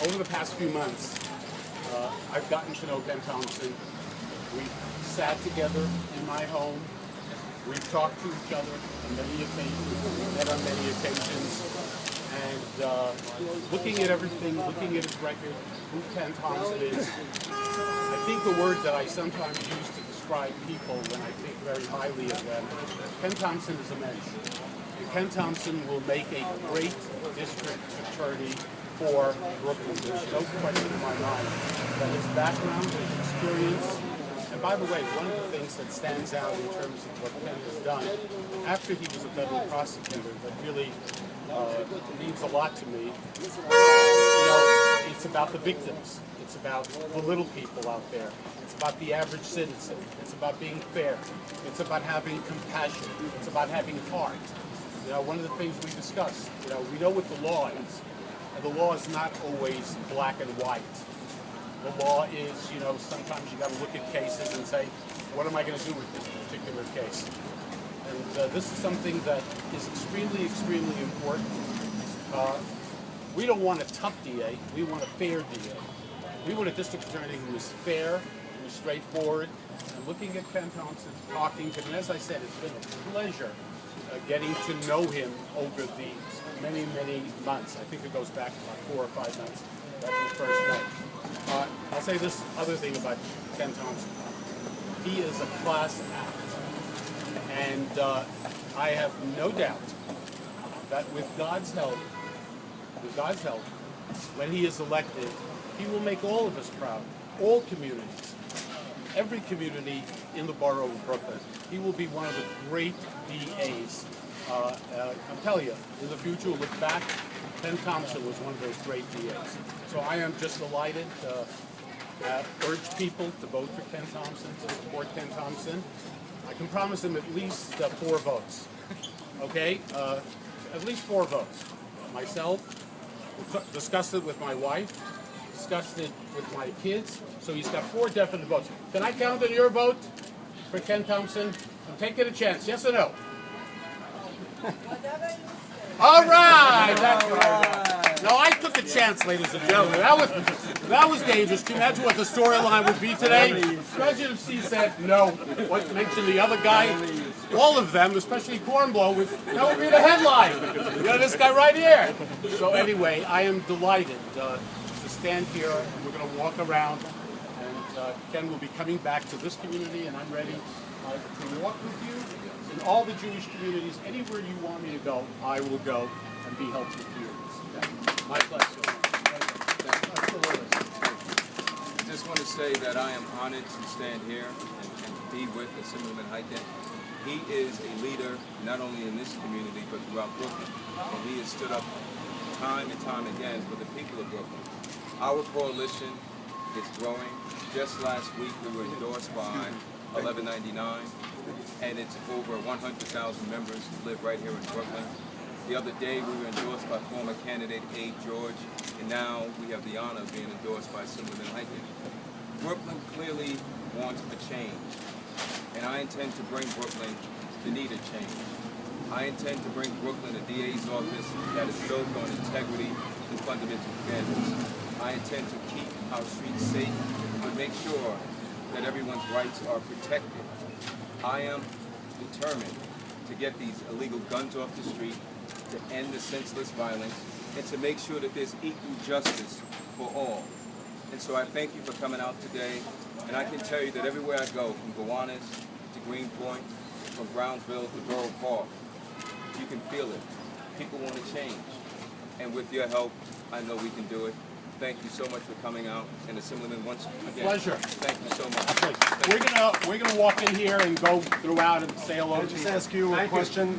over the past few months, I've gotten to know Ken Thompson. We've sat together in my home. We've talked to each other on many occasions. We've met on many occasions. And looking at everything, looking at his record, who Ken Thompson is, I think the word that I sometimes use to describe people when I think very highly of them, Ken Thompson is immense. And Ken Thompson will make a great district attorney for Brooklyn. There's no question in my mind that his background, his experience, and by the way, one of the things that stands out in terms of what Ken has done after he was a federal prosecutor that really means a lot to me, it's about the victims. It's about the little people out there. It's about the average citizen. It's about being fair. It's about having compassion. It's about having heart. One of the things we discussed, we know what the law is. And the law is not always black and white. The law is, sometimes you got to look at cases and say, what am I going to do with this particular case? And this is something that is extremely, extremely important. We don't want a tough DA. We want a fair DA. We want a district attorney who is fair, who is straightforward. And looking at Ken Thompson, talking to him, as I said, it's been a pleasure getting to know him over these many, many months. I think it goes back about 4 or 5 months that we first met. I'll say this other thing about Ken Thompson. He is a class act. And I have no doubt that with God's help, when he is elected, he will make all of us proud, all communities, every community in the borough of Brooklyn. He will be one of the great DAs. I'm telling you, in the future, we'll look back, Ken Thompson was one of those great DAs. So I am just delighted to urge people to vote for Ken Thompson, to support Ken Thompson. I can promise him at least 4 votes, okay? At least 4 votes. Myself, discussed it with my wife, discussed it with my kids, so he's got 4 definite votes. Can I count on your vote for Ken Thompson? I'm taking a chance, yes or no? All right! That's right. No, I took a chance, ladies and gentlemen. That was dangerous. Can you imagine what the storyline would be today? President of C said no. What mentioned the other guy? All of them, especially Cornblow, that would be the headline. This guy right here. So anyway, I am delighted to stand here. We're going to walk around, and Ken will be coming back to this community, and I'm ready to walk with you in all the Jewish communities. Anywhere you want me to go, I will go and be helpful to you. My pleasure. Absolutely. I just want to say that I am honored to stand here and be with Assemblyman Hikind. He is a leader not only in this community but throughout Brooklyn. And he has stood up time and time again for the people of Brooklyn. Our coalition is growing. Just last week we were endorsed by 1199, and it's over 100,000 members who live right here in Brooklyn. The other day we were endorsed by former candidate A. George, and now we have the honor of being endorsed by Assemblyman Hikind. Brooklyn clearly wants a change, and I intend to bring Brooklyn the needed change. I intend to bring Brooklyn a DA's office that is built on integrity and fundamental fairness. I intend to keep our streets safe, but make sure that everyone's rights are protected. I am determined to get these illegal guns off the street, to end the senseless violence, and to make sure that there's equal justice for all. And so I thank you for coming out today, and I can tell you that everywhere I go, from Gowanus to Greenpoint, from Brownsville to Borough Park, you can feel it. People want to change. And with your help, I know we can do it. Thank you so much for coming out, and Assemblyman, once again, Pleasure. Thank you so much. We're gonna walk in here and go throughout and say hello. Can I just ask you a question?